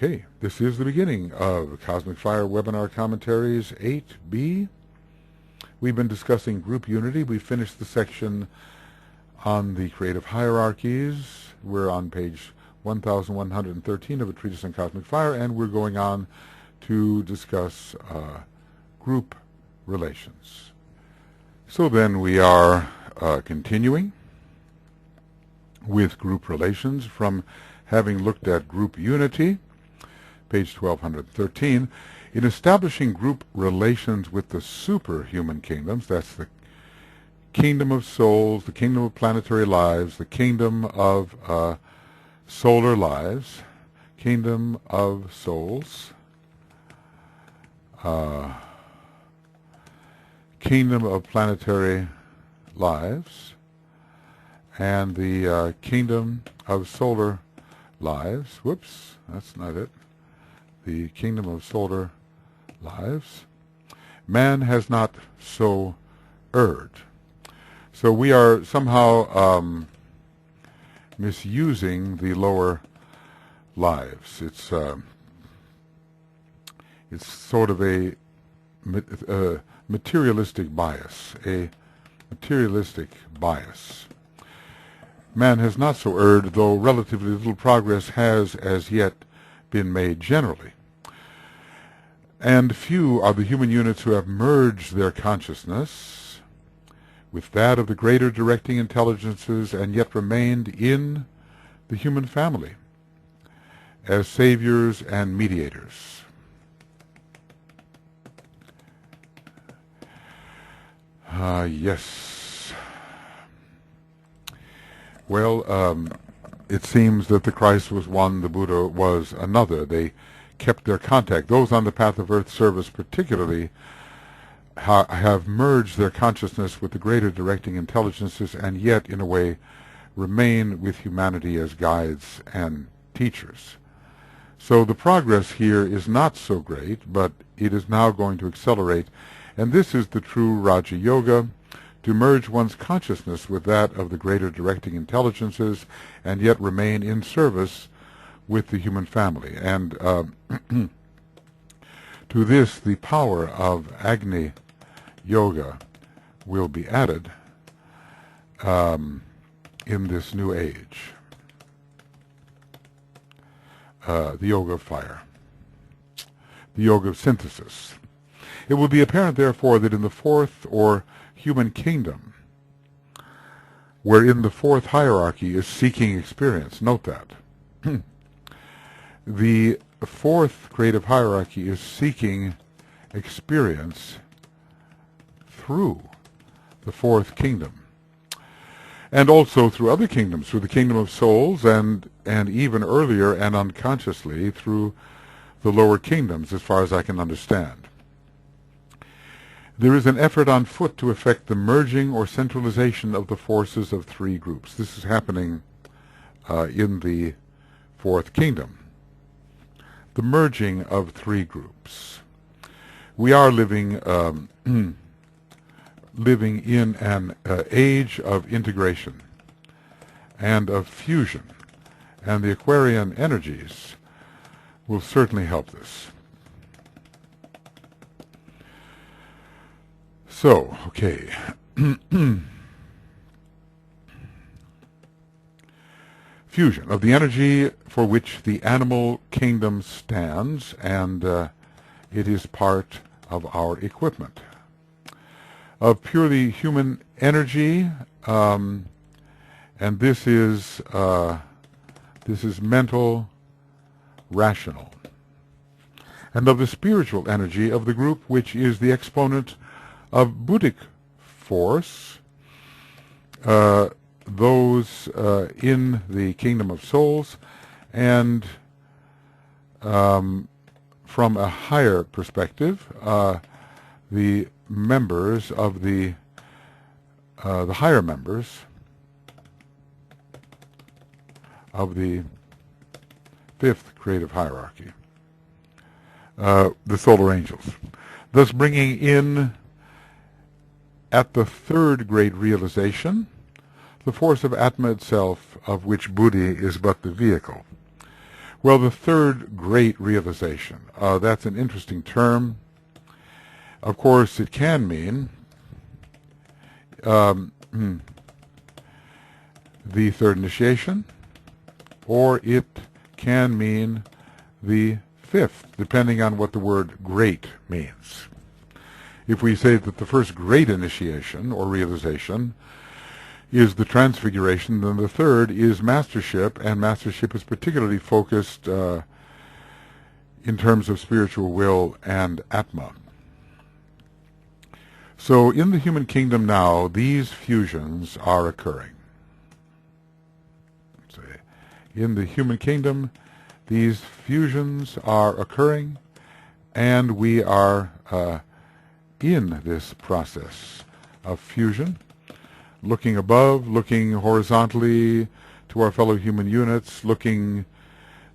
Okay, this is the beginning of Cosmic Fire Webinar Commentaries 8B. We've been discussing group unity. We finished the section on the creative hierarchies. We're on page 1113 of A Treatise on Cosmic Fire, and we're going on to discuss group relations. So then we are continuing with group relations from having looked at group unity, page 1213. In establishing group relations with the superhuman kingdoms, that's the kingdom of souls, the kingdom of planetary lives, the kingdom of solar lives, kingdom of souls, kingdom of planetary lives, and the kingdom of solar lives. Whoops, that's not it. The kingdom of solar lives. Man has not so erred. So we are somehow misusing the lower lives. It's sort of a materialistic bias, Man has not so erred, though relatively little progress has as yet been made generally. And few are the human units who have merged their consciousness with that of the greater directing intelligences and yet remained in the human family as saviors and mediators. Yes. Well, it seems that the Christ was one, the Buddha was another. They kept their contact. Those on the path of earth service particularly have merged their consciousness with the greater directing intelligences and yet, in a way, remain with humanity as guides and teachers. So the progress here is not so great, but it is now going to accelerate, and this is the true Raja Yoga, to merge one's consciousness with that of the greater directing intelligences and yet remain in service with the human family. And to this, the power of Agni Yoga will be added in this new age. The yoga of fire, the yoga of synthesis. It will be apparent, therefore, that in the fourth or human kingdom, wherein the fourth hierarchy is seeking experience, note that. The fourth creative hierarchy is seeking experience through the fourth kingdom, and also through other kingdoms, through the kingdom of souls, and even earlier and unconsciously through the lower kingdoms, as far as I can understand. There is an effort on foot to effect the merging or centralization of the forces of three groups. This is happening in the fourth kingdom. The merging of three groups. We are living in an age of integration and of fusion, and the Aquarian energies will certainly help this. So, okay. Fusion of the energy for which the animal kingdom stands, and it is part of our equipment. Of purely human energy, and this is mental, rational. And of the spiritual energy of the group, which is the exponent of Buddhic force, those in the kingdom of souls, and from a higher perspective, the members of the higher members of the fifth creative hierarchy, the solar angels, thus bringing in at the third great realization the force of Atma itself, of which Buddhi is but the vehicle. Well, the third great realization, that's an interesting term. Of course, it can mean the third initiation, or it can mean the fifth, depending on what the word great means. If we say that the first great initiation or realization is the transfiguration, then the third is mastership, and mastership is particularly focused in terms of spiritual will and Atma. So in the human kingdom now, these fusions are occurring. In the human kingdom, these fusions are occurring, and we are in this process of fusion, looking above, looking horizontally to our fellow human units, looking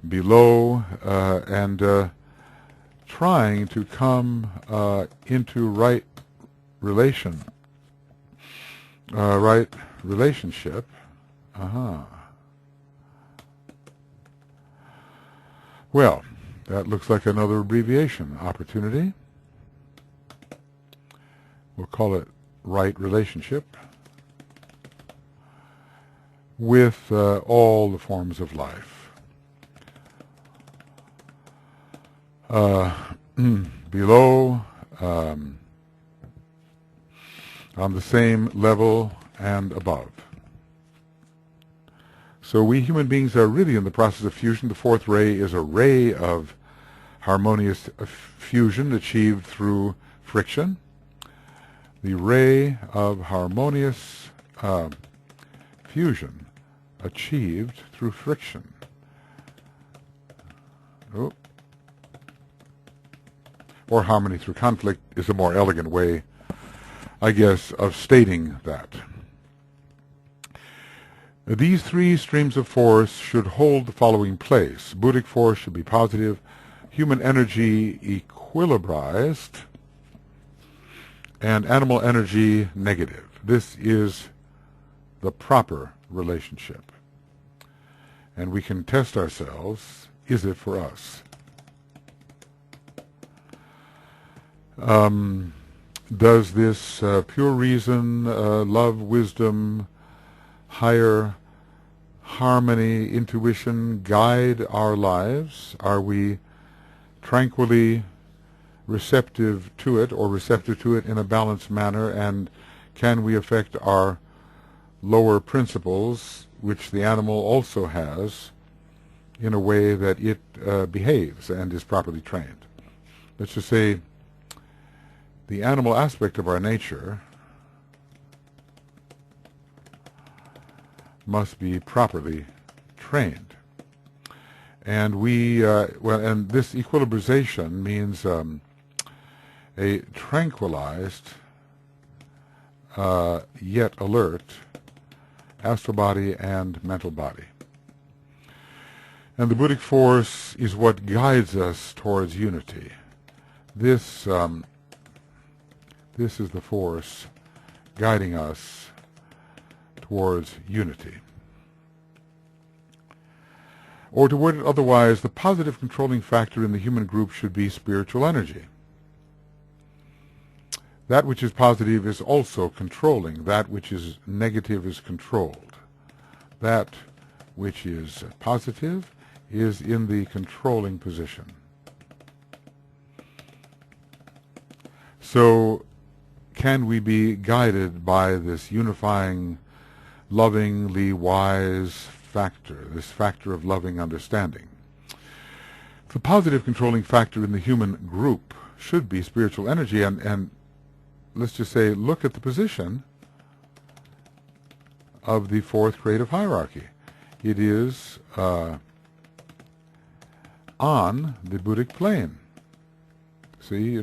below, and trying to come into right relationship. Well, that looks like another abbreviation opportunity. We'll call it right relationship with all the forms of life. Below, on the same level, and above. So we human beings are really in the process of fusion. The fourth ray is a ray of harmonious fusion achieved through friction. The ray of harmonious fusion achieved through friction. Oh. Or harmony through conflict is a more elegant way, I guess, of stating that. These three streams of force should hold the following place. Buddhic force should be positive, human energy equilibrized, and animal energy negative. This is the proper relationship. And we can test ourselves, is it for us? Does this pure reason, love, wisdom, higher harmony, intuition guide our lives? Are we tranquilly receptive to it, or receptive to it in a balanced manner, and can we affect our lower principles, which the animal also has, in a way that it behaves and is properly trained? Let's just say the animal aspect of our nature must be properly trained. And and this equilibrization means a tranquilized, yet alert astral body and mental body. And the Buddhic force is what guides us towards unity. This is the force guiding us towards unity. Or to word it otherwise, the positive controlling factor in the human group should be spiritual energy. That which is positive is also controlling. That which is negative is controlled. That which is positive is in the controlling position. So, can we be guided by this unifying, lovingly wise factor, this factor of loving understanding? The positive controlling factor in the human group should be spiritual energy, and let's just say, look at the position of the fourth creative hierarchy. It is on the Buddhic plane. See,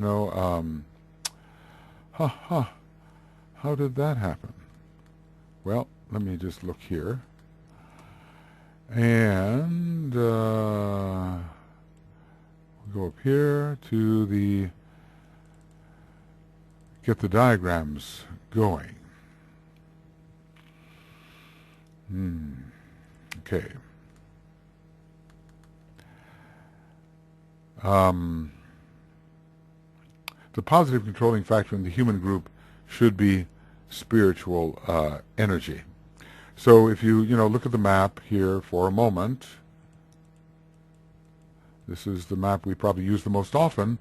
how did that happen? Well, let me just look here. And we'll go up here to get the diagrams going. Okay. Um, the positive controlling factor in the human group should be spiritual energy. So if you look at the map here for a moment, this is the map we probably use the most often.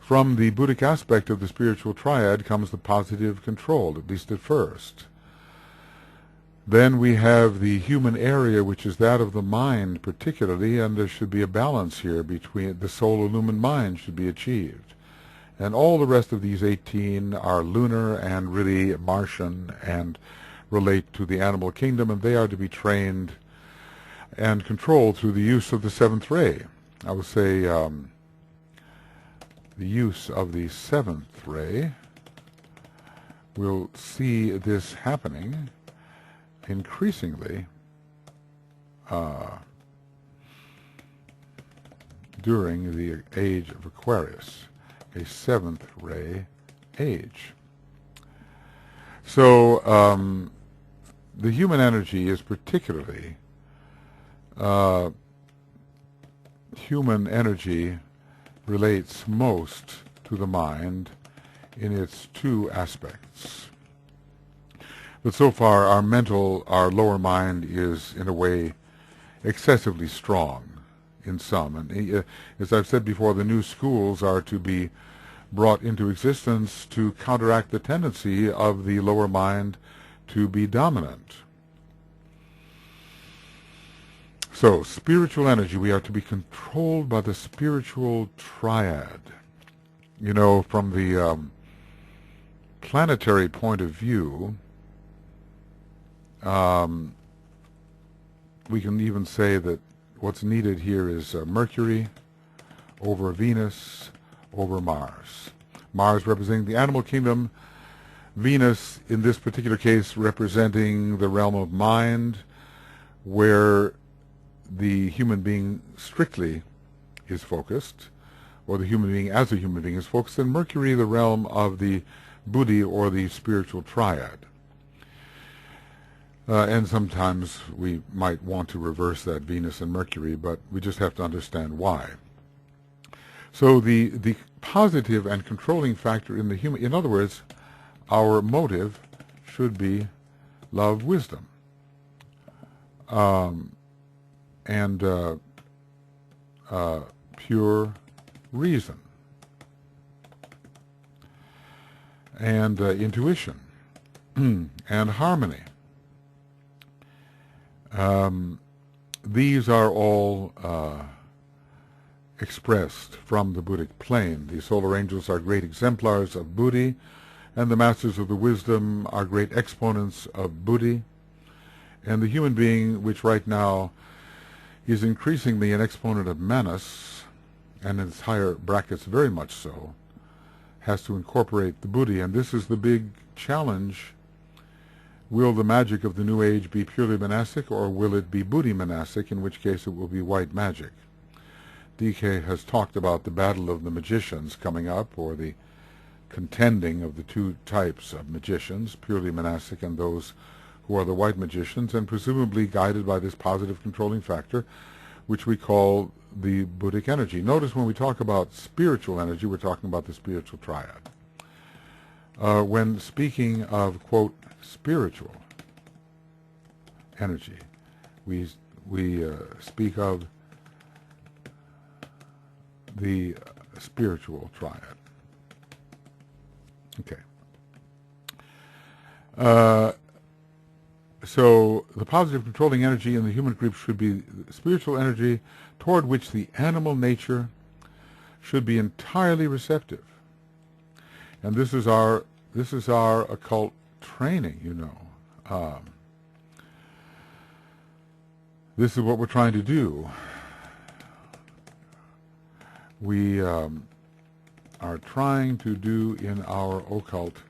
From the Buddhic aspect of the spiritual triad comes the positive control, at least at first. Then we have the human area, which is that of the mind particularly, and there should be a balance here between the soul-illumined mind should be achieved. And all the rest of these 18 are lunar and really Martian and relate to the animal kingdom, and they are to be trained and controlled through the use of the seventh ray. I would say the use of the seventh ray, we'll see this happening increasingly during the age of Aquarius, a seventh ray age. So the human energy is particularly human energy relates most to the mind in its two aspects. But so far our lower mind is in a way excessively strong in some. And as I've said before, the new schools are to be brought into existence to counteract the tendency of the lower mind to be dominant. So, spiritual energy, we are to be controlled by the spiritual triad. From the planetary point of view, we can even say that what's needed here is Mercury over Venus over Mars. Mars representing the animal kingdom, Venus in this particular case representing the realm of mind, where the human being strictly is focused, or the human being as a human being is focused, and Mercury the realm of the Buddhi or the spiritual triad. And sometimes we might want to reverse that Venus and Mercury, but we just have to understand why. So the positive and controlling factor in the human, in other words, our motive should be love, wisdom, and pure reason, and intuition, and harmony. These are all expressed from the Buddhic plane. The solar angels are great exemplars of Buddhi, and the masters of the wisdom are great exponents of Buddhi. And the human being, which right now is increasingly an exponent of Manas, and in its higher brackets very much so, has to incorporate the Buddhi. And this is the big challenge. Will the magic of the New Age be purely monastic, or will it be Buddhi monastic, in which case it will be white magic? DK has talked about the battle of the magicians coming up, or the contending of the two types of magicians, purely monastic and those who are the white magicians, and presumably guided by this positive controlling factor, which we call the Buddhic energy. Notice when we talk about spiritual energy, we're talking about the spiritual triad. When speaking of, quote, spiritual energy, we speak of the spiritual triad. Okay. So the positive controlling energy in the human group should be spiritual energy toward which the animal nature should be entirely receptive. And this is our occult training, this is what we're trying to do. We are trying to do in our occult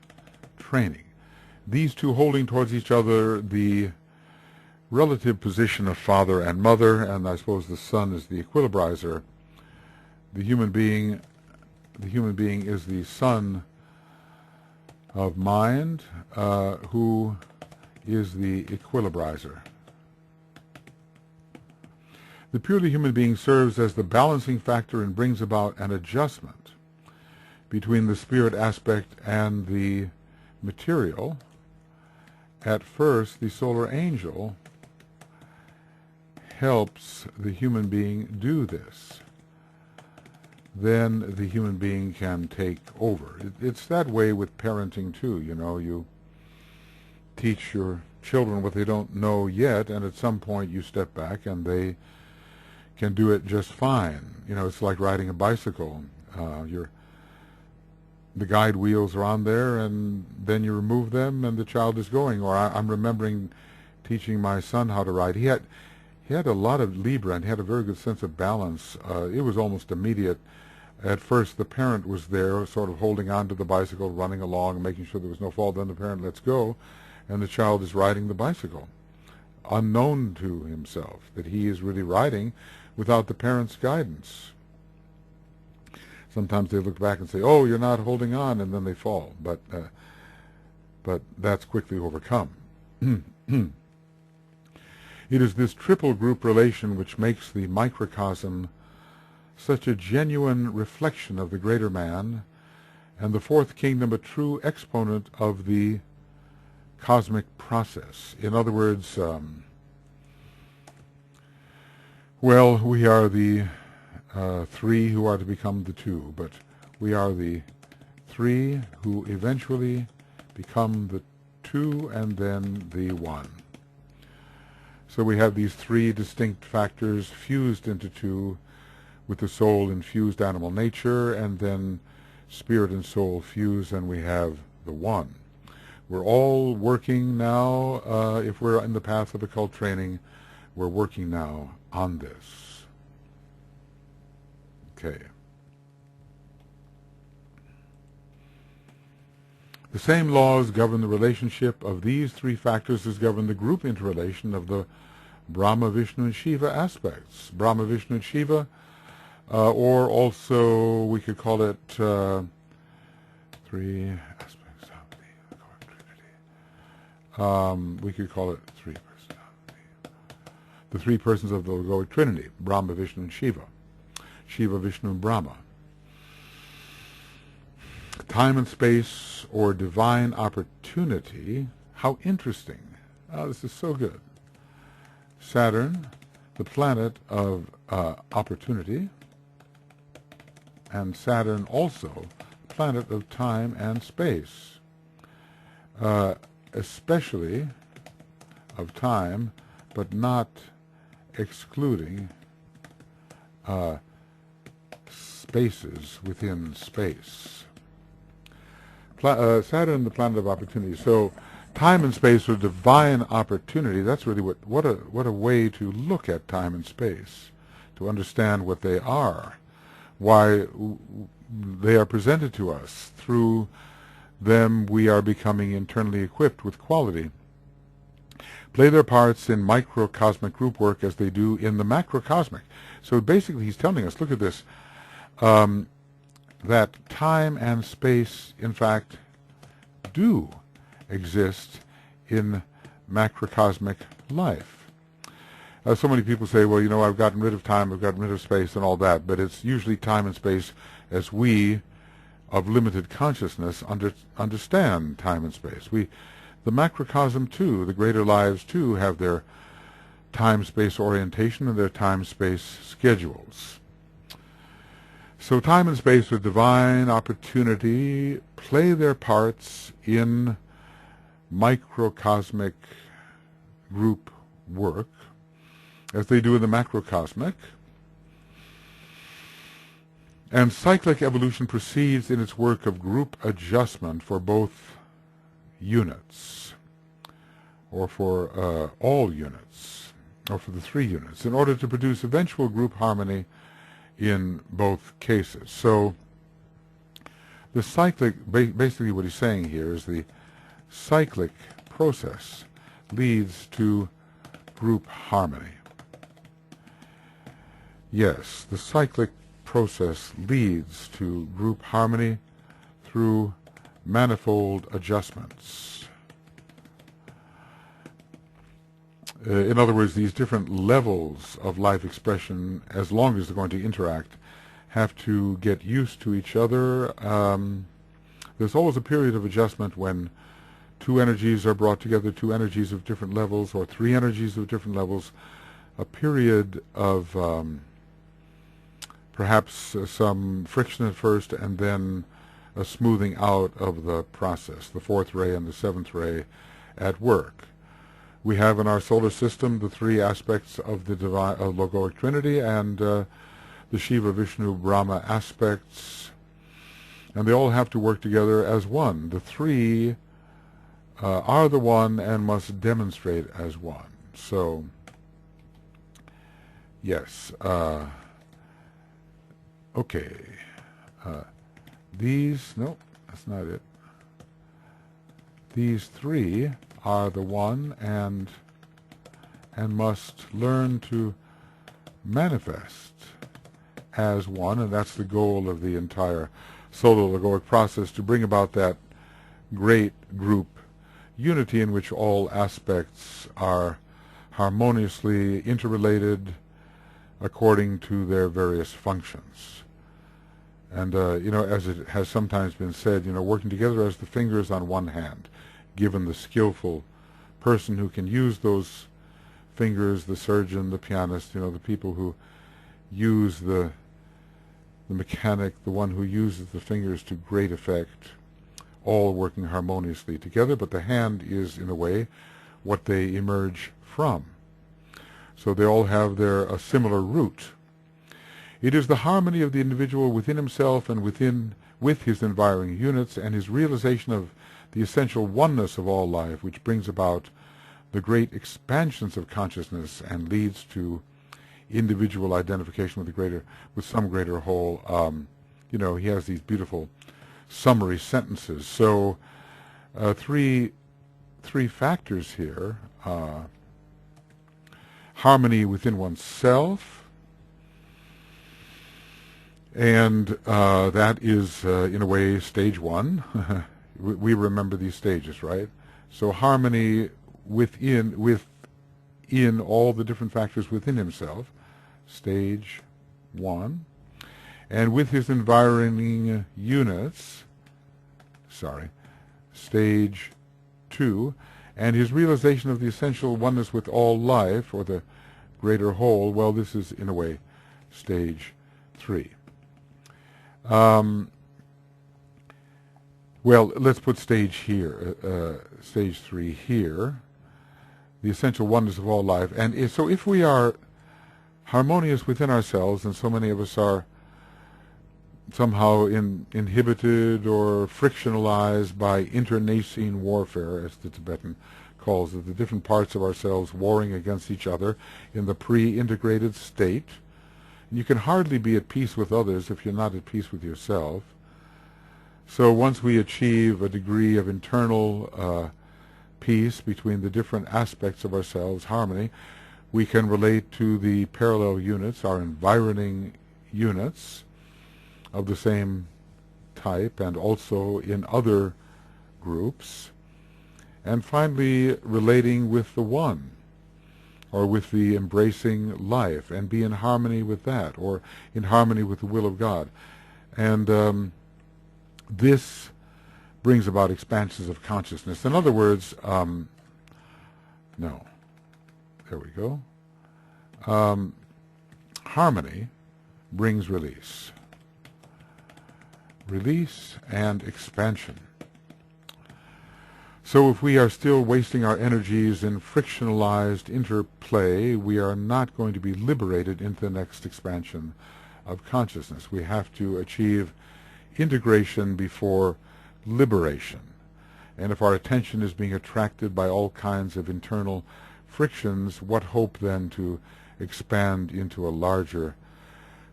training. These two holding towards each other the relative position of father and mother, and I suppose the son is the equilibrizer. The human being is the son of mind, who is the equilibrizer. The purely human being serves as the balancing factor and brings about an adjustment between the spirit aspect and the material. At first, the solar angel helps the human being do this. Then the human being can take over. It's that way with parenting too. You teach your children what they don't know yet, and at some point you step back and they can do it just fine. It's like riding a bicycle. The guide wheels are on there, and then you remove them, and the child is going. Or I'm remembering teaching my son how to ride. He had a lot of Libra, and he had a very good sense of balance. It was almost immediate. At first, the parent was there, sort of holding on to the bicycle, running along, and making sure there was no fall. Then the parent lets go, and the child is riding the bicycle, unknown to himself that he is really riding without the parent's guidance. Sometimes they look back and say, "Oh, you're not holding on," and then they fall. But that's quickly overcome. It is this triple group relation which makes the microcosm such a genuine reflection of the greater man, and the fourth kingdom a true exponent of the cosmic process. In other words, we are the three who are to become the two, but we are the three who eventually become the two and then the one. So we have these three distinct factors fused into two, with the soul infused animal nature, and then spirit and soul fuse, and we have the one. We're all working now, if we're in the path of occult training, we're working now on this. Okay. The same laws govern the relationship of these three factors as govern the group interrelation of the Brahma, Vishnu, and Shiva aspects. Brahma, Vishnu, and Shiva, or also we could call it three aspects of the Lord Trinity. We could call it three personalities. The three persons of the Lord Trinity, Brahma, Vishnu, and Shiva. Shiva, Vishnu, and Brahma. Time and space, or divine opportunity. How interesting. This is so good. Saturn, the planet of opportunity, and Saturn also, planet of time and space, especially of time, but not excluding spaces within space. Saturn, the planet of opportunity. So time and space are divine opportunity. That's really what a way to look at time and space, to understand what they are, why they are presented to us. Through them we are becoming internally equipped with quality. Play their parts in microcosmic group work as they do in the macrocosmic. So basically he's telling us, look at this, that time and space, in fact, do exist in macrocosmic life. So many people say, well, I've gotten rid of time, I've gotten rid of space and all that, but it's usually time and space as we, of limited consciousness, understand time and space. The macrocosm too, the greater lives too, have their time-space orientation and their time-space schedules. So time and space with divine opportunity play their parts in microcosmic group work as they do in the macrocosmic. And cyclic evolution proceeds in its work of group adjustment for both units, or for all units, or for the three units, in order to produce eventual group harmony in both cases. So the cyclic, basically what he's saying here is the cyclic process leads to group harmony. Yes, the cyclic process leads to group harmony through manifold adjustments. In other words, these different levels of life expression, as long as they're going to interact, have to get used to each other. There's always a period of adjustment when two energies are brought together, two energies of different levels, or three energies of different levels. A period of perhaps some friction at first, and then a smoothing out of the process, the fourth ray and the seventh ray at work. We have in our solar system the three aspects of the divine logoic trinity, and the Shiva, Vishnu, Brahma aspects, and they all have to work together as one. The three are the one and must demonstrate as one. So, yes. Okay. No, that's not it. These three are the one and must learn to manifest as one, and that's the goal of the entire solar logoic process, to bring about that great group unity in which all aspects are harmoniously interrelated according to their various functions. And, as it has sometimes been said, working together as the fingers on one hand, given the skillful person who can use those fingers, the surgeon, the pianist, the people who use the mechanic, the one who uses the fingers to great effect, all working harmoniously together, but the hand is, in a way, what they emerge from. So they all have a similar root. It is the harmony of the individual within himself and with his environing units, and his realization of the essential oneness of all life, which brings about the great expansions of consciousness and leads to individual identification with some greater whole. He has these beautiful summary sentences. So, three factors here: harmony within oneself. And that is, in a way, stage one. We remember these stages, right? So harmony within all the different factors within himself, stage one. And with his environing units, stage two. And his realization of the essential oneness with all life, or the greater whole, well, this is, in a way, stage three. Well, let's put stage three here, the essential oneness of all life. And so if we are harmonious within ourselves, and so many of us are somehow inhibited or frictionalized by internecine warfare, as the Tibetan calls it, the different parts of ourselves warring against each other in the pre-integrated state. You can hardly be at peace with others if you're not at peace with yourself. So once we achieve a degree of internal peace between the different aspects of ourselves, harmony, we can relate to the parallel units, our environing units of the same type, and also in other groups. And finally, relating with the one, or with the embracing life, and be in harmony with that, or in harmony with the will of God. And this brings about expansions of consciousness. In other words, there we go. Harmony brings release. Release and expansion. So if we are still wasting our energies in frictionalized interplay, we are not going to be liberated into the next expansion of consciousness. We have to achieve integration before liberation. And if our attention is being attracted by all kinds of internal frictions, what hope then to expand into a larger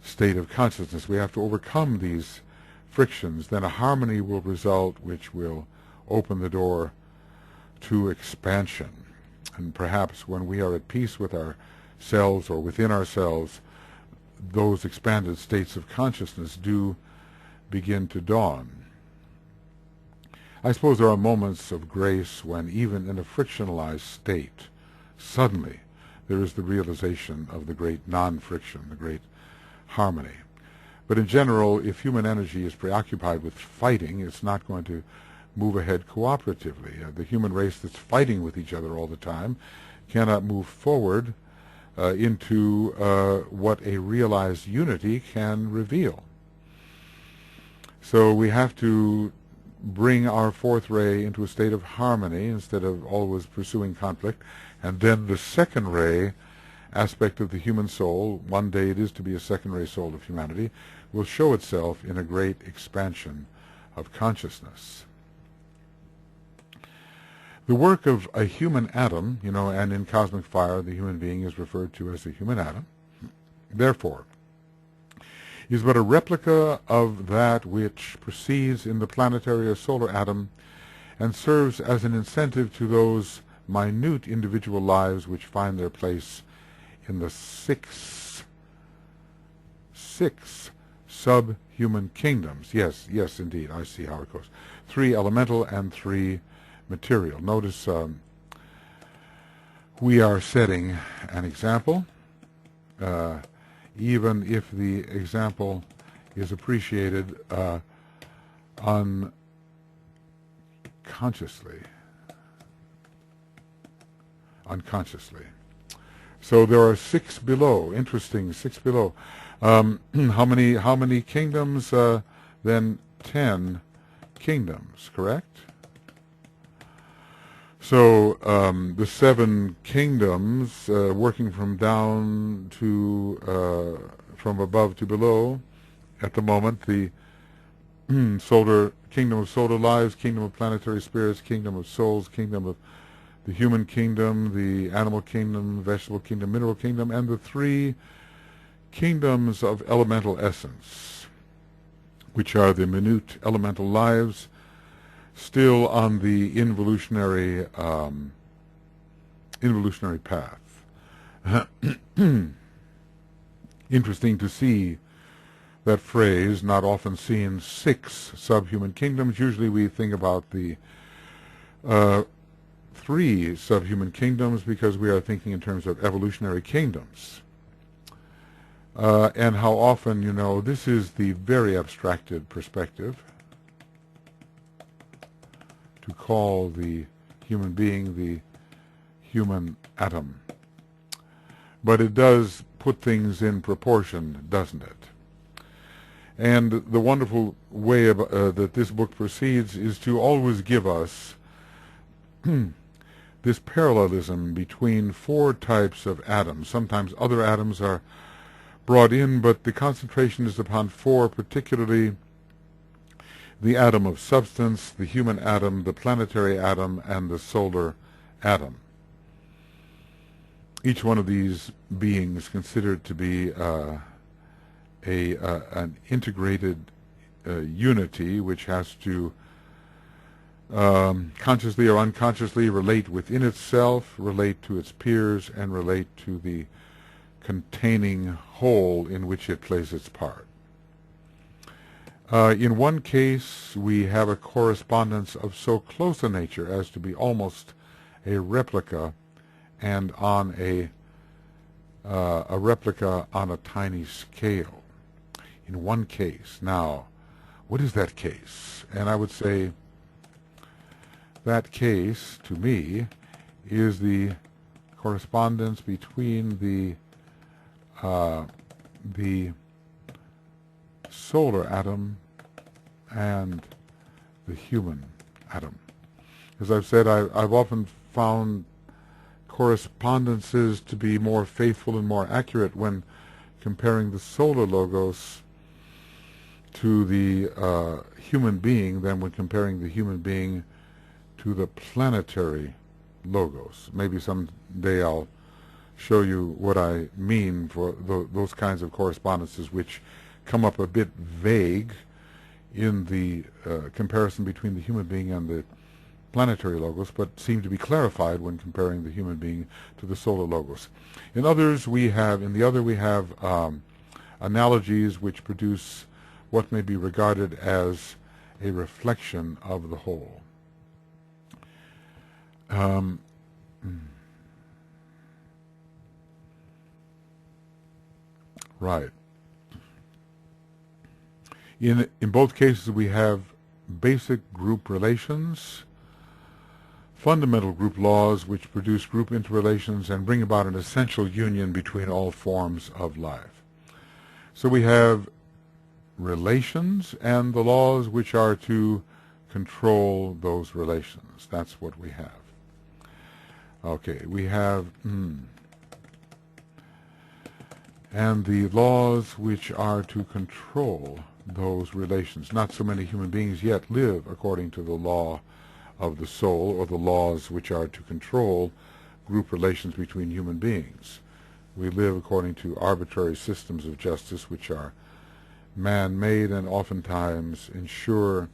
state of consciousness? We have to overcome these frictions. Then a harmony will result, which will open the door to expansion. And perhaps when we are at peace with ourselves or within ourselves, those expanded states of consciousness do begin to dawn. I suppose there are moments of grace when, even in a frictionalized state, suddenly there is the realization of the great non-friction, the great harmony. But in general, if human energy is preoccupied with fighting, it's not going to move ahead cooperatively. The human race that's fighting with each other all the time cannot move forward into what a realized unity can reveal. So we have to bring our fourth ray into a state of harmony instead of always pursuing conflict. And then the second ray aspect of the human soul, one day it is to be a second ray soul of humanity, will show itself in a great expansion of consciousness. The work of a human atom, and in cosmic fire the human being is referred to as a human atom, therefore, is but a replica of that which proceeds in the planetary or solar atom and serves as an incentive to those minute individual lives which find their place in the six subhuman kingdoms. Yes, indeed, I see how it goes. 3 elemental and 3 material. Notice we are setting an example, even if the example is appreciated unconsciously. So there are 6 below. Interesting, 6 below. How many kingdoms? Then 10 kingdoms, correct? So the 7 kingdoms, working from down to from above to below. At the moment, the solar kingdom of solar lives, kingdom of planetary spirits, kingdom of souls, kingdom of the human kingdom, the animal kingdom, vegetable kingdom, mineral kingdom, and the 3 kingdoms of elemental essence, which are the minute elemental lives, still on the involutionary path. Interesting to see that phrase, not often seen, 6 subhuman kingdoms. Usually we think about the 3 subhuman kingdoms because we are thinking in terms of evolutionary kingdoms. And how often, this is the very abstracted perspective, to call the human being the human atom. But it does put things in proportion, doesn't it? And the wonderful way that this book proceeds is to always give us this parallelism between 4 types of atoms. Sometimes other atoms are brought in, but the concentration is upon 4, particularly the atom of substance, the human atom, the planetary atom, and the solar atom. Each one of these beings considered to be an integrated unity which has to consciously or unconsciously relate within itself, relate to its peers, and relate to the containing whole in which it plays its part. In one case, we have a correspondence of so close a nature as to be almost a replica, and on a replica on a tiny scale. In one case. Now, what is that case? And I would say that case, to me, is the correspondence between the solar atom and the human atom. As I've said, I've often found correspondences to be more faithful and more accurate when comparing the solar logos to the human being than when comparing the human being to the planetary logos. Maybe someday I'll show you what I mean for those kinds of correspondences which come up a bit vague in the comparison between the human being and the planetary logos, but seem to be clarified when comparing the human being to the solar logos. In the other we have analogies which produce what may be regarded as a reflection of the whole. Right. In both cases, we have basic group relations, fundamental group laws which produce group interrelations and bring about an essential union between all forms of life. So we have relations and the laws which are to control those relations. That's what we have. Okay, we have and the laws which are to control those relations. Not so many human beings yet live according to the law of the soul or the laws which are to control group relations between human beings. We live according to arbitrary systems of justice which are man-made and oftentimes ensure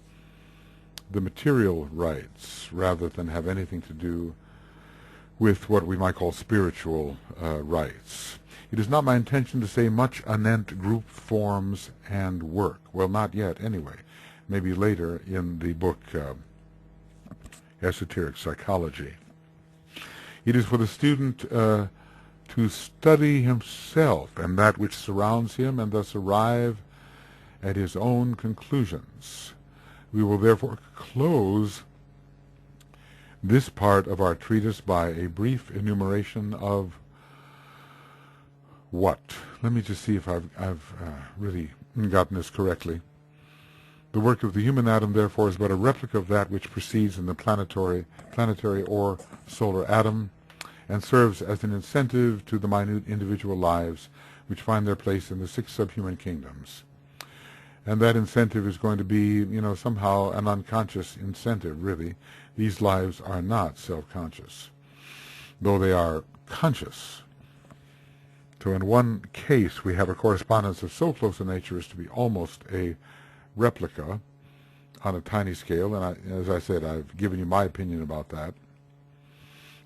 the material rights rather than have anything to do with what we might call spiritual rights. It is not my intention to say much anent group forms and work. Well, not yet, anyway. Maybe later in the book Esoteric Psychology. It is for the student to study himself and that which surrounds him and thus arrive at his own conclusions. We will therefore close this part of our treatise by a brief enumeration of what? Let me just see if I've really gotten this correctly. The work of the human atom, therefore, is but a replica of that which proceeds in the planetary or solar atom, and serves as an incentive to the minute individual lives which find their place in the 6 subhuman kingdoms. And that incentive is going to be, somehow an unconscious incentive, really. These lives are not self-conscious, though they are conscious. So in one case, we have a correspondence of so close a nature as to be almost a replica on a tiny scale, and as I said, I've given you my opinion about that.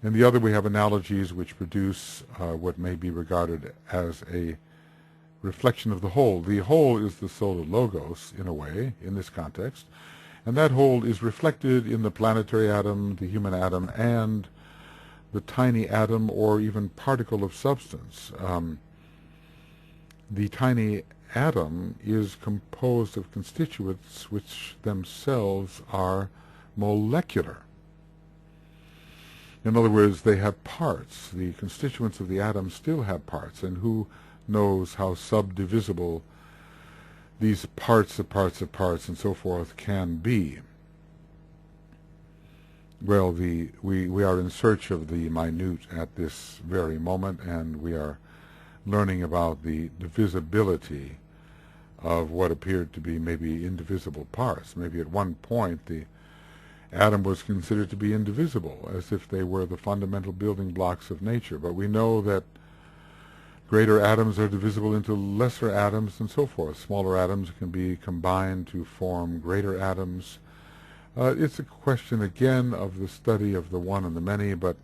In the other, we have analogies which produce what may be regarded as a reflection of the whole. The whole is the solar logos, in a way, in this context, and that whole is reflected in the planetary atom, the human atom, and the tiny atom or even particle of substance. The tiny atom is composed of constituents which themselves are molecular. In other words, they have parts. The constituents of the atom still have parts, and who knows how subdivisible these parts of parts of parts and so forth can be. Well, we are in search of the minute at this very moment, and we are learning about the divisibility of what appeared to be maybe indivisible parts. Maybe at one point the atom was considered to be indivisible, as if they were the fundamental building blocks of nature. But we know that greater atoms are divisible into lesser atoms and so forth. Smaller atoms can be combined to form greater atoms. It's a question, again, of the study of the one and the many, but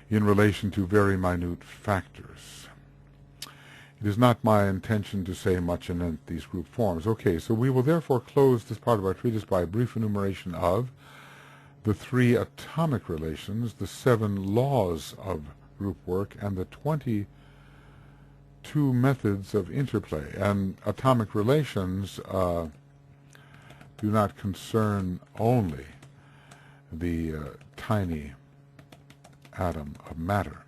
in relation to very minute factors. It is not my intention to say much anent these group forms. Okay, so we will therefore close this part of our treatise by a brief enumeration of the 3 atomic relations, the 7 laws of group work, and the 22 methods of interplay. And atomic relations do not concern only the tiny atom of matter.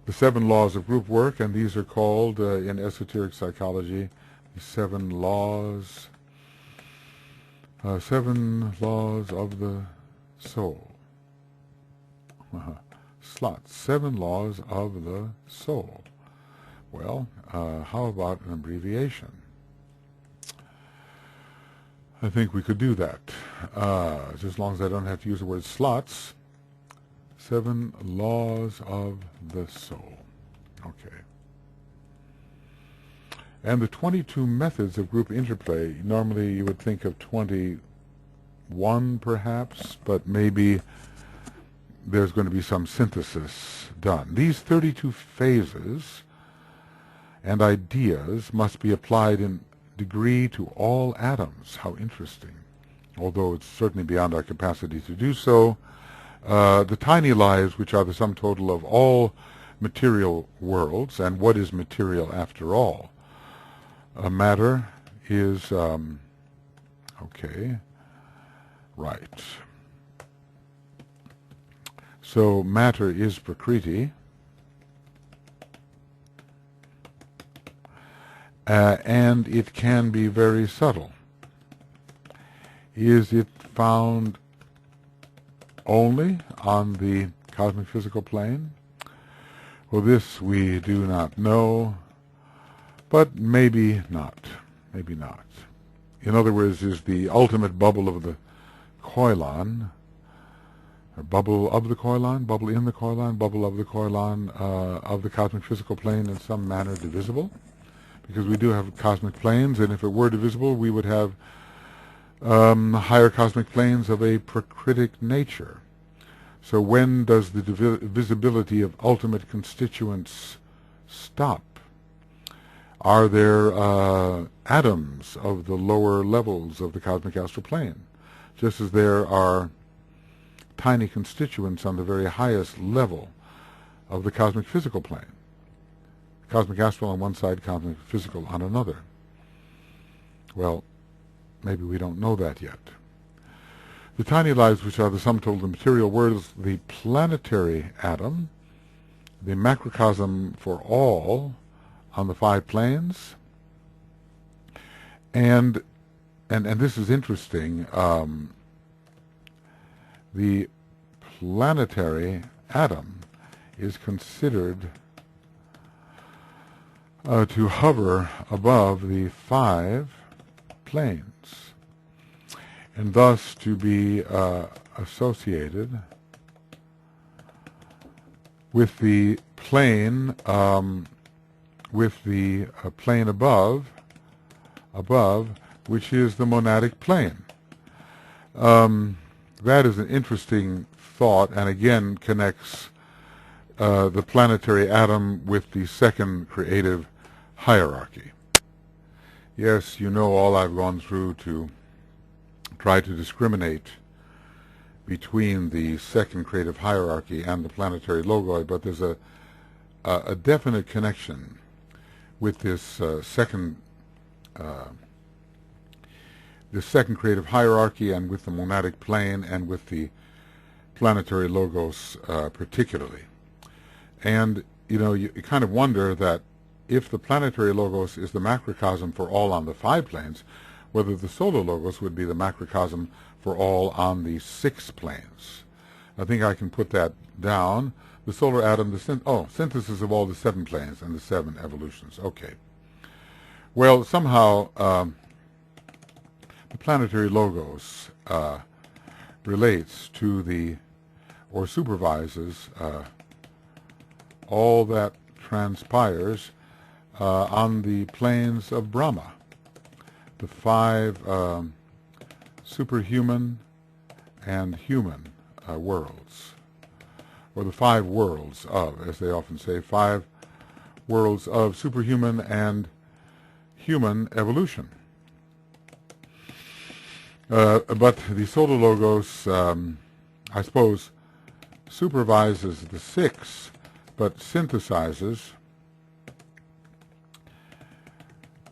The 7 laws of group work, and these are called in esoteric psychology the 7 laws of the soul. Slots. 7 laws of the soul. Well, how about an abbreviation? I think we could do that, just as long as I don't have to use the word slots. 7 laws of the soul. Okay. And the 22 methods of group interplay, normally you would think of 21 perhaps, but maybe there's going to be some synthesis done. These 32 phases and ideas must be applied in degree to all atoms. How interesting. Although it's certainly beyond our capacity to do so. The tiny lives, which are the sum total of all material worlds. And what is material after all? Matter is, okay, right. So matter is Prakriti, and it can be very subtle. Is it found only on the cosmic physical plane? Well, this we do not know, but maybe not. Maybe not. In other words, is the ultimate bubble of the koilon, or bubble of the koilon, bubble in the koilon, bubble of the koilon of the cosmic physical plane in some manner divisible? Because we do have cosmic planes, and if it were divisible, we would have higher cosmic planes of a prakritic nature. So when does the divisibility of ultimate constituents stop? Are there atoms of the lower levels of the cosmic astral plane, just as there are tiny constituents on the very highest level of the cosmic physical plane? Cosmic astral on one side, cosmic physical on another. Well, maybe we don't know that yet. The tiny lives, which are the sum total of the material worlds, the planetary atom, the macrocosm for all on the 5 planes, and this is interesting, the planetary atom is considered to hover above the 5 planes, and thus to be associated with the plane, above, which is the monadic plane. That is an interesting thought, and again connects the planetary atom with the second creative hierarchy. Yes, you know all I've gone through to try to discriminate between the second creative hierarchy and the planetary logoi, but there's a definite connection with this second creative hierarchy, and with the monadic plane, and with the planetary logos particularly. And you kind of wonder that if the planetary logos is the macrocosm for all on the 5 planes, whether the solar logos would be the macrocosm for all on the 6 planes. I think I can put that down. The solar atom, synthesis of all the 7 planes and the 7 evolutions. Okay. Well, somehow the planetary logos relates to or supervises all that transpires on the planes of Brahma, the 5 superhuman and human worlds, or the 5 worlds of, as they often say, 5 worlds of superhuman and human evolution. But the solar logos, I suppose, supervises the 6, but synthesizes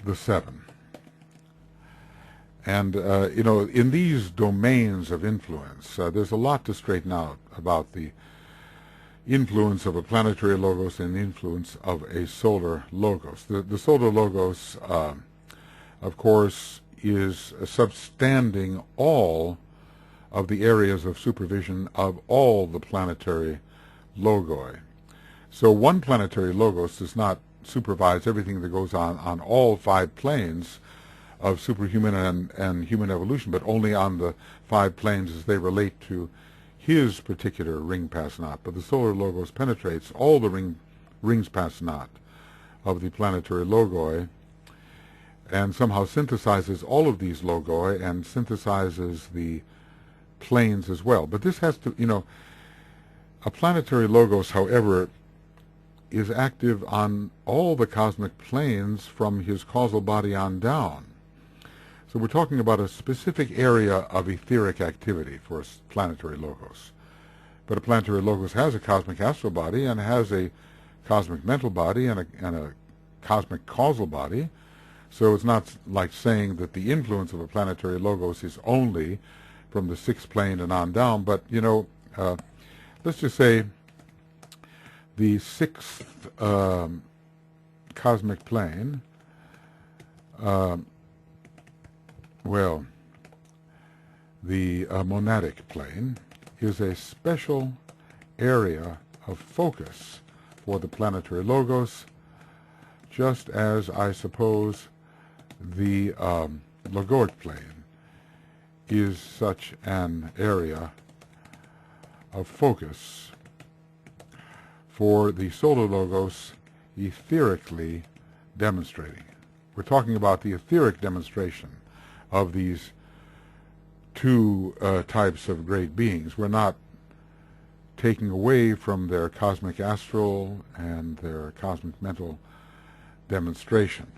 the 7. And, in these domains of influence, there's a lot to straighten out about the influence of a planetary logos and the influence of a solar logos. The solar logos, of course, is substanding all of the areas of supervision of all the planetary logoi. So one planetary logos does not supervise everything that goes on all 5 planes of superhuman and human evolution, but only on the 5 planes as they relate to his particular ring pass knot. But the solar logos penetrates all the rings pass knot of the planetary logoi, and somehow synthesizes all of these logoi and synthesizes the planes as well. But this has to, a planetary logos, however, is active on all the cosmic planes from his causal body on down. So we're talking about a specific area of etheric activity for a planetary logos. But a planetary logos has a cosmic astral body and has a cosmic mental body and a cosmic causal body. So it's not like saying that the influence of a planetary logos is only from the sixth plane and on down, but, let's just say the sixth cosmic plane, the monadic plane, is a special area of focus for the planetary logos, just as I suppose the logoic plane is such an area of focus for the solar logos etherically demonstrating. We're talking about the etheric demonstration of these two types of great beings. We're not taking away from their cosmic astral and their cosmic mental demonstration.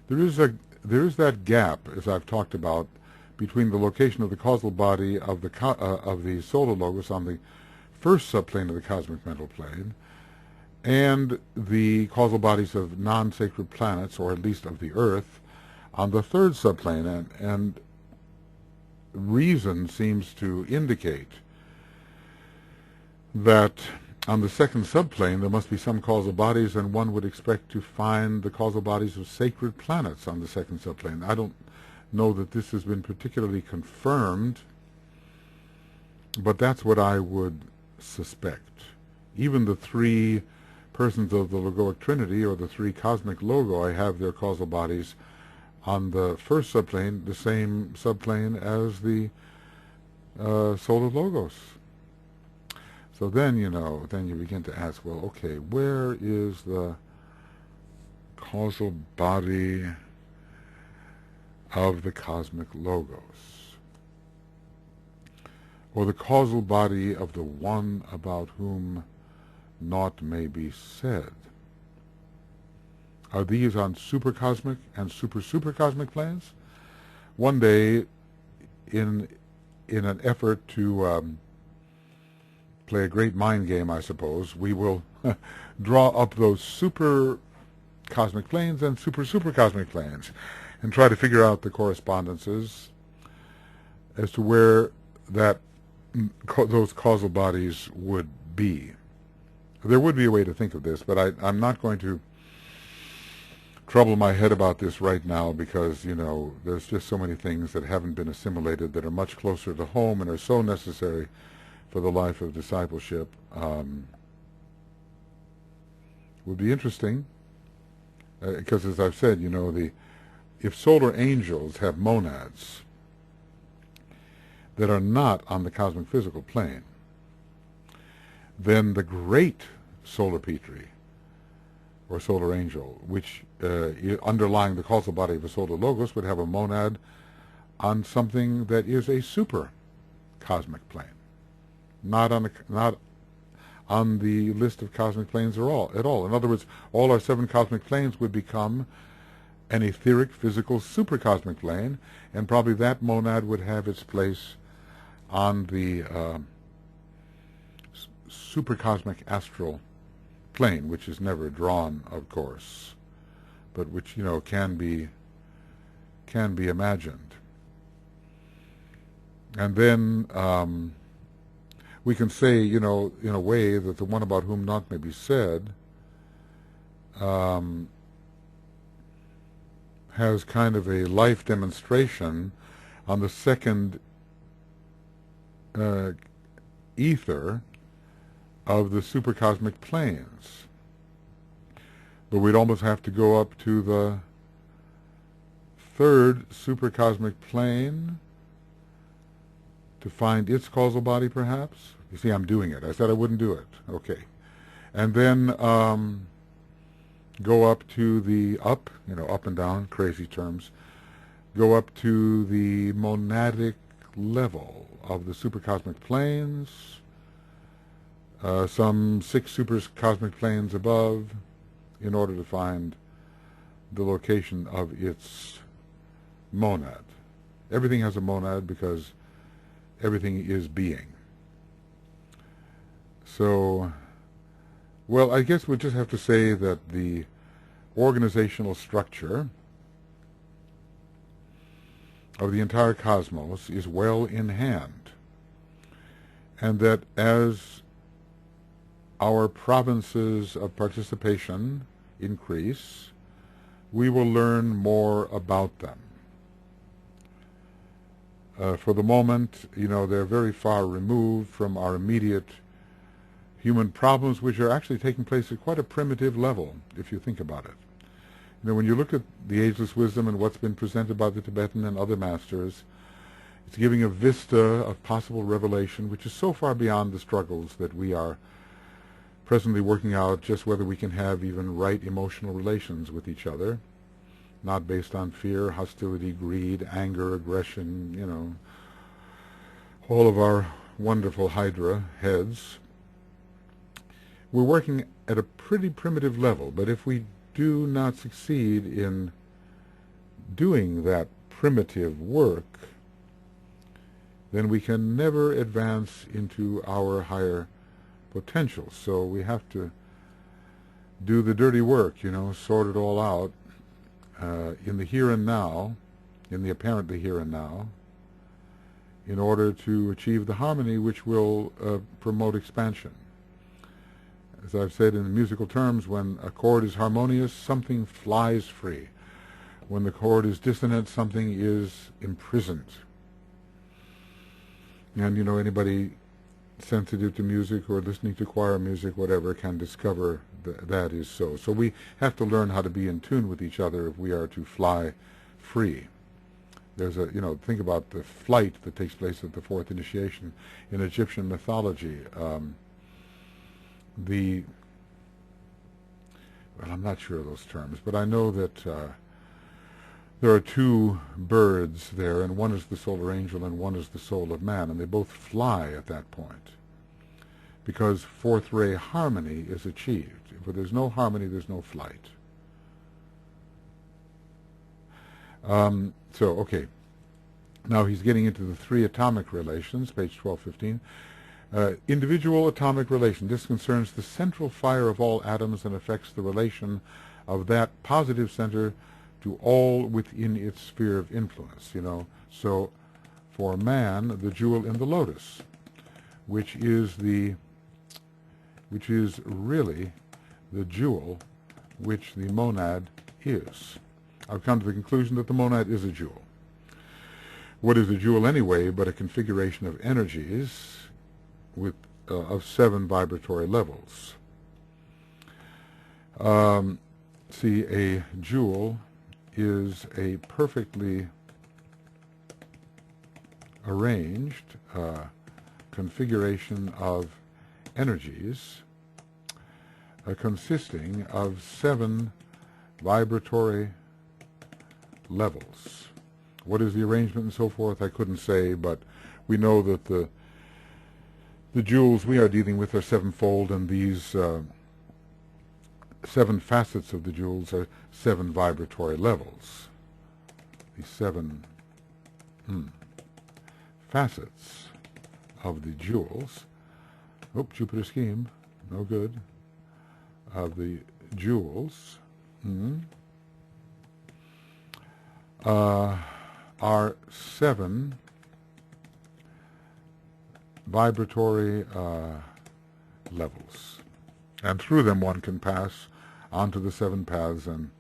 There is that gap, as I've talked about, between the location of the causal body of the solar logos on the first subplane of the cosmic mental plane and the causal bodies of non-sacred planets, or at least of the Earth, on the third subplane, and reason seems to indicate that on the second subplane there must be some causal bodies, and one would expect to find the causal bodies of sacred planets on the second subplane. I don't know that this has been particularly confirmed, but that's what I would suspect. Even the three persons of the logoic trinity, or the three cosmic logoi, have their causal bodies on the first subplane, the same subplane as the solar logos. So then, then you begin to ask, well, okay, where is the causal body of the cosmic logos? Or the causal body of the one about whom naught may be said? Are these on supercosmic and super-supercosmic planes? One day, in an effort to play a great mind game, I suppose, we will draw up those super cosmic planes and super-supercosmic planes and try to figure out the correspondences as to where those causal bodies would be. There would be a way to think of this, but I'm not going to trouble my head about this right now, because, there's just so many things that haven't been assimilated that are much closer to home and are so necessary for the life of discipleship. Would be interesting, because as I've said, if solar angels have monads that are not on the cosmic physical plane, then the great solar Petri, or solar angel, which underlying the causal body of a solar logos, would have a monad on something that is a super cosmic plane, not on the list of cosmic planes at all. In other words, all our 7 cosmic planes would become an etheric, physical, supercosmic plane, and probably that monad would have its place on the supercosmic astral plane, which is never drawn, of course, but which can be imagined. And then we can say, in a way, that the one about whom naught may be said has kind of a life demonstration on the second ether of the supercosmic planes. But we'd almost have to go up to the third supercosmic plane to find its causal body, perhaps. You see, I'm doing it. I said I wouldn't do it. Okay. And then go up to the up and down, crazy terms, go up to the monadic level of the supercosmic planes, some 6 supercosmic planes above, in order to find the location of its monad. Everything has a monad because everything is being. So Well, I guess we'll just have to say that the organizational structure of the entire cosmos is well in hand, and that as our provinces of participation increase, we will learn more about them. For the moment, they're very far removed from our immediate human problems, which are actually taking place at quite a primitive level, if you think about it. When you look at the ageless wisdom and what's been presented by the Tibetan and other masters, it's giving a vista of possible revelation, which is so far beyond the struggles that we are presently working out, just whether we can have even right emotional relations with each other, not based on fear, hostility, greed, anger, aggression, all of our wonderful Hydra heads. We're working at a pretty primitive level, but if we do not succeed in doing that primitive work, then we can never advance into our higher potential. So we have to do the dirty work, sort it all out in the here and now, in the apparently here and now, in order to achieve the harmony which will promote expansion. As I've said in musical terms, when a chord is harmonious, something flies free. When the chord is dissonant, something is imprisoned. And, anybody sensitive to music or listening to choir music, whatever, can discover that is so. So we have to learn how to be in tune with each other if we are to fly free. There's think about the flight that takes place at the fourth initiation in Egyptian mythology. I'm not sure of those terms, but I know that there are two birds there, and one is the solar angel and one is the soul of man, and they both fly at that point, because fourth ray harmony is achieved. If there's no harmony, there's no flight. Okay. Now he's getting into the three atomic relations, page 1215. Individual atomic relation. This concerns the central fire of all atoms and affects the relation of that positive center to all within its sphere of influence, So for man, the jewel in the lotus, which is really the jewel which the monad is. I've come to the conclusion that the monad is a jewel. What is a jewel anyway but a configuration of energies of 7 vibratory levels? See, a jewel is a perfectly arranged configuration of energies consisting of 7 vibratory levels. What is the arrangement and so forth, I couldn't say, but we know that the jewels we are dealing with are sevenfold, and these 7 facets of the jewels are 7 vibratory levels. The 7 facets of the jewels. Jupiter scheme, no good. Of the jewels are 7 vibratory levels, and through them one can pass onto the 7 paths and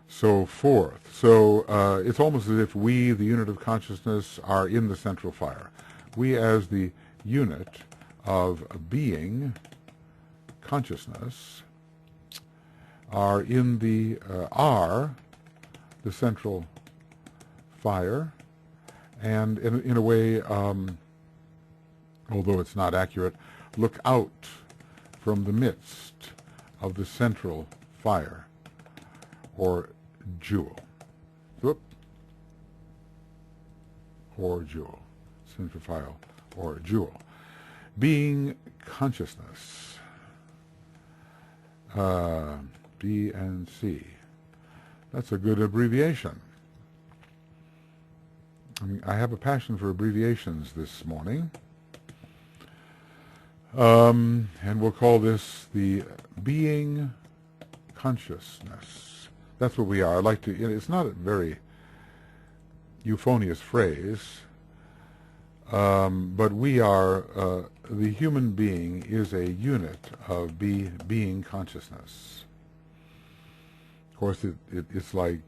so forth. So it's almost as if we, the unit of consciousness, are in the central fire. We, as the unit of being, consciousness, are in the central fire, and in a way, although it's not accurate, look out from the midst of the central fire, or jewel. Or jewel. Central fire, or jewel. Being consciousness. B and C. That's a good abbreviation. I have a passion for abbreviations this morning. And we'll call this the being consciousness. That's what we are. I like to, it's not a very euphonious phrase, but we are, the human being is a unit of being consciousness. Of course, it's like,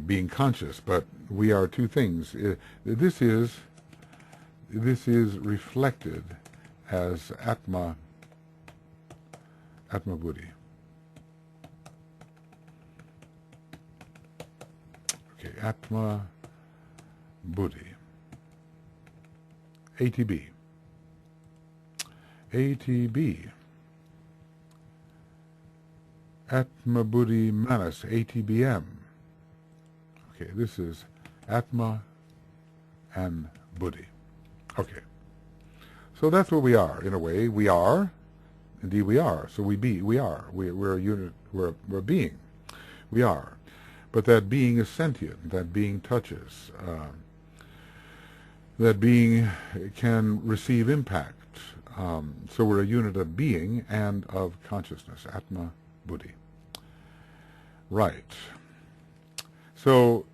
being conscious, but we are two things. This is reflected as Atma Buddhi. Okay, Atma Buddhi. ATB. ATB. Atma Buddhi Manas, ATBM. Okay, this is Atma and Buddhi. Okay. So that's what we are, in a way. We are. Indeed we are. So we are. We're a unit, we're a being. We are. But that being is sentient. That being touches. That being can receive impact. So we're a unit of being and of consciousness. Atma Buddhi. Right. So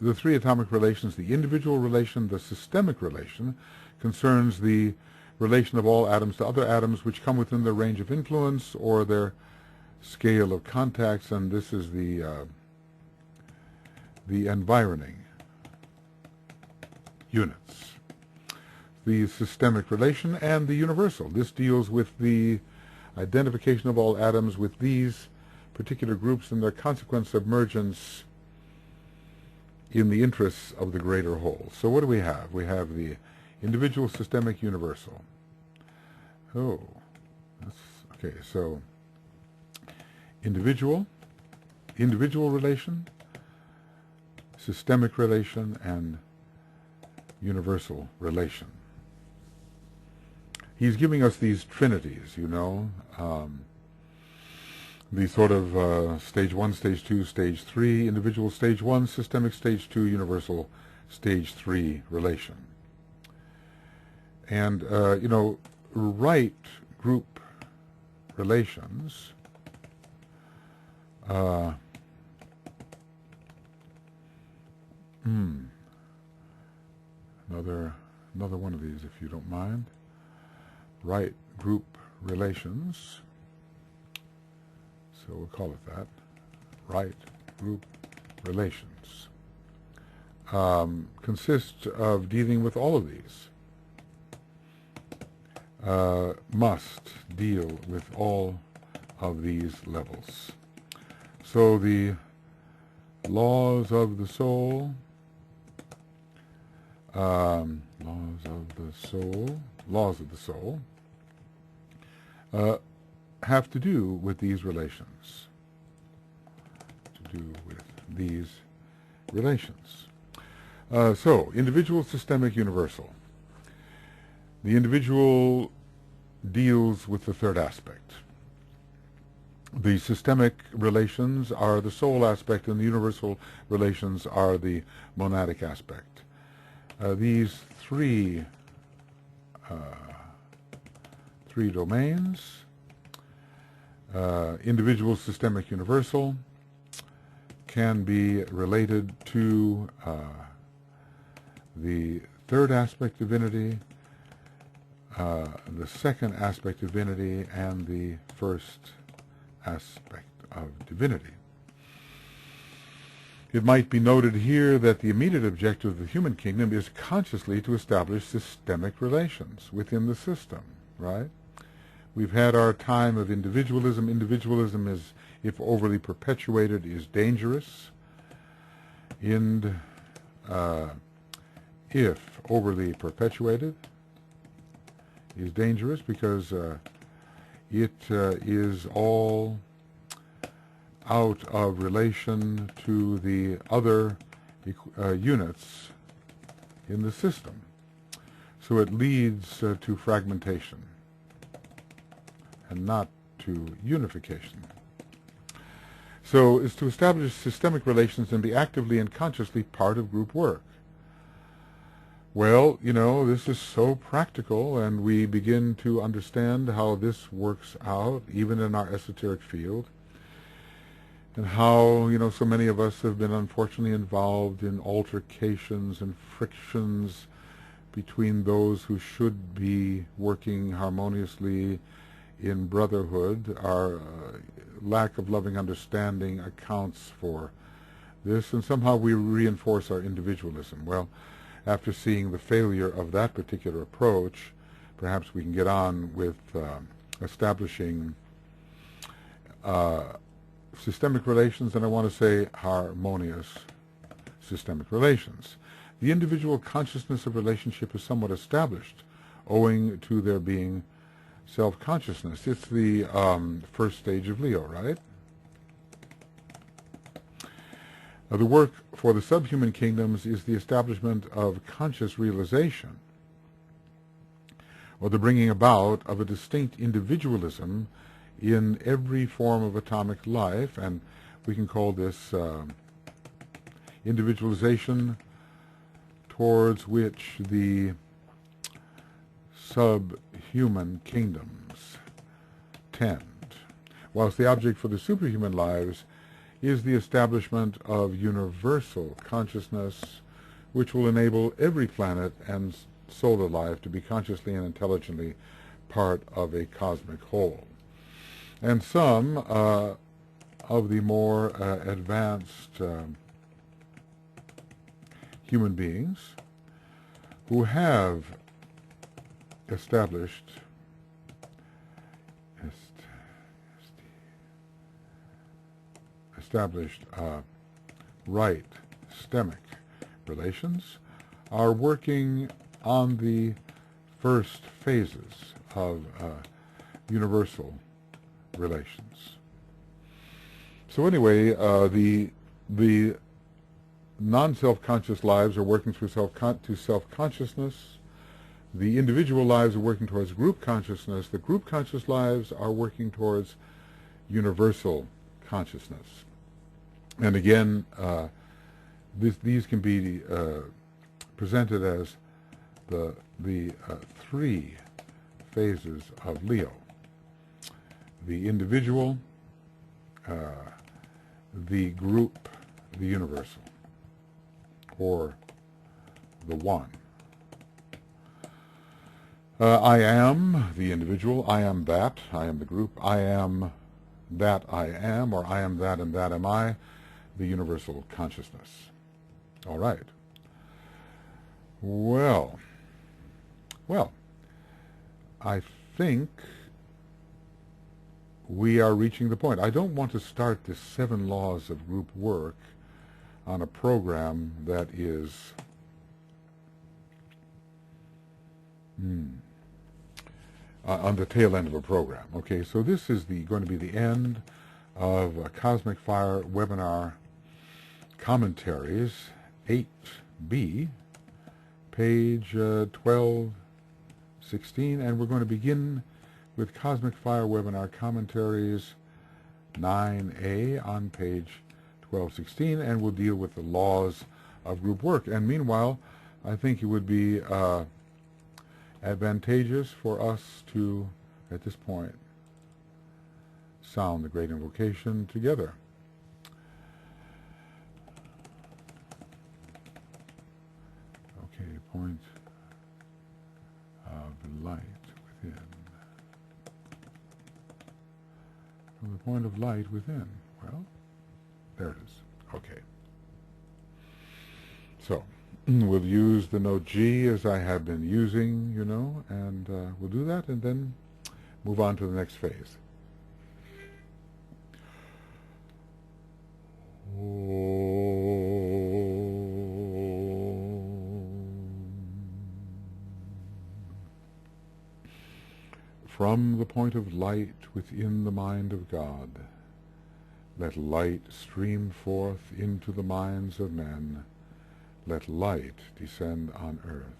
the three atomic relations, the individual relation, the systemic relation, concerns the relation of all atoms to other atoms which come within their range of influence or their scale of contacts, and this is the environing units. The systemic relation and the universal. This deals with the identification of all atoms with these particular groups and their consequent submergence in the interests of the greater whole. So what do we have? We have the individual, systemic, universal. Oh, that's okay. So individual relation, systemic relation, and universal relation. He's giving us these trinities, the sort of stage 1, stage 2, stage 3, individual stage 1, systemic stage 2, universal stage 3 relation. And, right group relations another one of these, if you don't mind. Right group relations. So we'll call it that. Right group relations. Consists of dealing with all of these. Must deal with all of these levels. So the laws of the soul, have to do with these relations. So, individual, systemic, universal. The individual deals with the third aspect. The systemic relations are the soul aspect, and the universal relations are the monadic aspect. These three domains, individual, systemic, universal, can be related to the third aspect of divinity, the second aspect of divinity, and the first aspect of divinity. It might be noted here that the immediate objective of the human kingdom is consciously to establish systemic relations within the system, right? We've had our time of individualism. Individualism is, if overly perpetuated, is dangerous. And if overly perpetuated, is dangerous because it is all out of relation to the other units in the system. So it leads to fragmentation and not to unification. So is to establish systemic relations and be actively and consciously part of group work. Well, this is so practical, and we begin to understand how this works out, even in our esoteric field, and how, so many of us have been unfortunately involved in altercations and frictions between those who should be working harmoniously in brotherhood. Our lack of loving understanding accounts for this, and somehow we reinforce our individualism. Well, after seeing the failure of that particular approach, perhaps we can get on with establishing systemic relations, and I want to say harmonious systemic relations. The individual consciousness of relationship is somewhat established, owing to there being self-consciousness. It's the first stage of Leo, right? The work for the subhuman kingdoms is the establishment of conscious realization, or the bringing about of a distinct individualism in every form of atomic life, and we can call this individualization towards which the subhuman kingdoms tend, whilst the object for the superhuman lives is the establishment of universal consciousness, which will enable every planet and solar life to be consciously and intelligently part of a cosmic whole. And some of the more advanced human beings who have established right stemic relations are working on the first phases of universal relations. So anyway, the non-self-conscious lives are working through self-consciousness. The individual lives are working towards group consciousness. The group conscious lives are working towards universal consciousness. And again, these can be presented as the three phases of Leo: the individual, the group, the universal, or the one. I am the individual, I am that, I am the group, I am that I am, or I am that and that am I, the universal consciousness. All right. Well, I think we are reaching the point. I don't want to start the 7 laws of group work on a program that is on the tail end of a program. Okay, so this is going to be the end of a Cosmic Fire webinar commentaries 8B, page 1216, and we're going to begin with Cosmic Fire webinar commentaries 9A on page 1216, and we'll deal with the laws of group work. And meanwhile, I think it would be advantageous for us to, at this point, sound the great invocation together. Okay, point of light within. From the point of light within. Well, there it is. Okay. So, we'll use the note G as I have been using, and we'll do that and then move on to the next phase. From the point of light within the mind of God, let light stream forth into the minds of men. Let light descend on earth.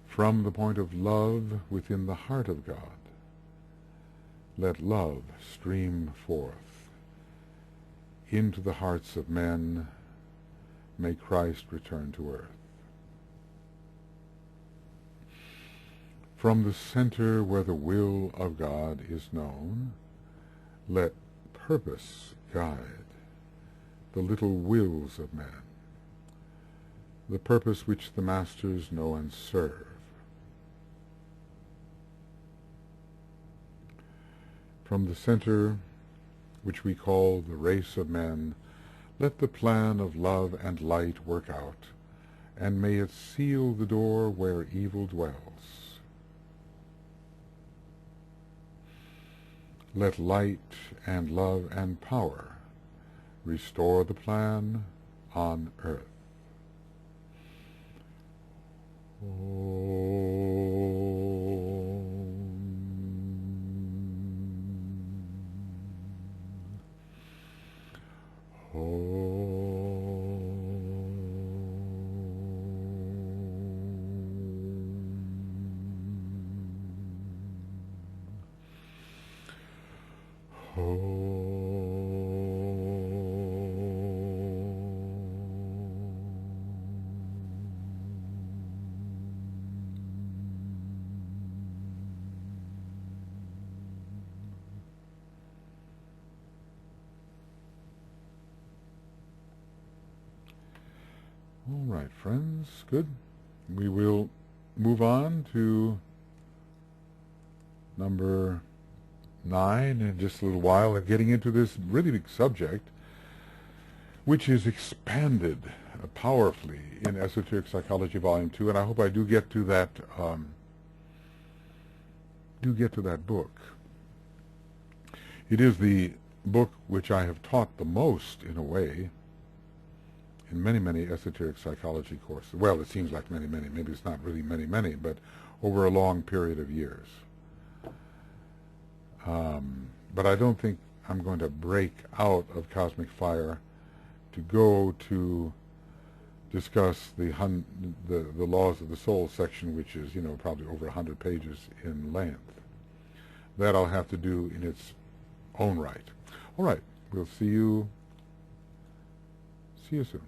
From the point of love within the heart of God, let love stream forth into the hearts of men. may Christ return to earth. From the center where the will of God is known, let purpose guide the little wills of men, the purpose which the masters know and serve. From the center which we call the race of men, let the plan of love and light work out, and may it seal the door where evil dwells. Let light and love and power restore the plan on earth. All right, friends, good. We will move on to number 9 in just a little while, and getting into this really big subject, which is expanded powerfully in Esoteric Psychology Volume 2, and I hope I do get to that book. It is the book which I have taught the most, in a way, in many, many esoteric psychology courses. Well, it seems like many, many. Maybe it's not really many, many, but over a long period of years. But I don't think I'm going to break out of Cosmic Fire to go to discuss the Laws of the Soul section, which is, probably over 100 pages in length. That I'll have to do in its own right. All right, we'll see you soon.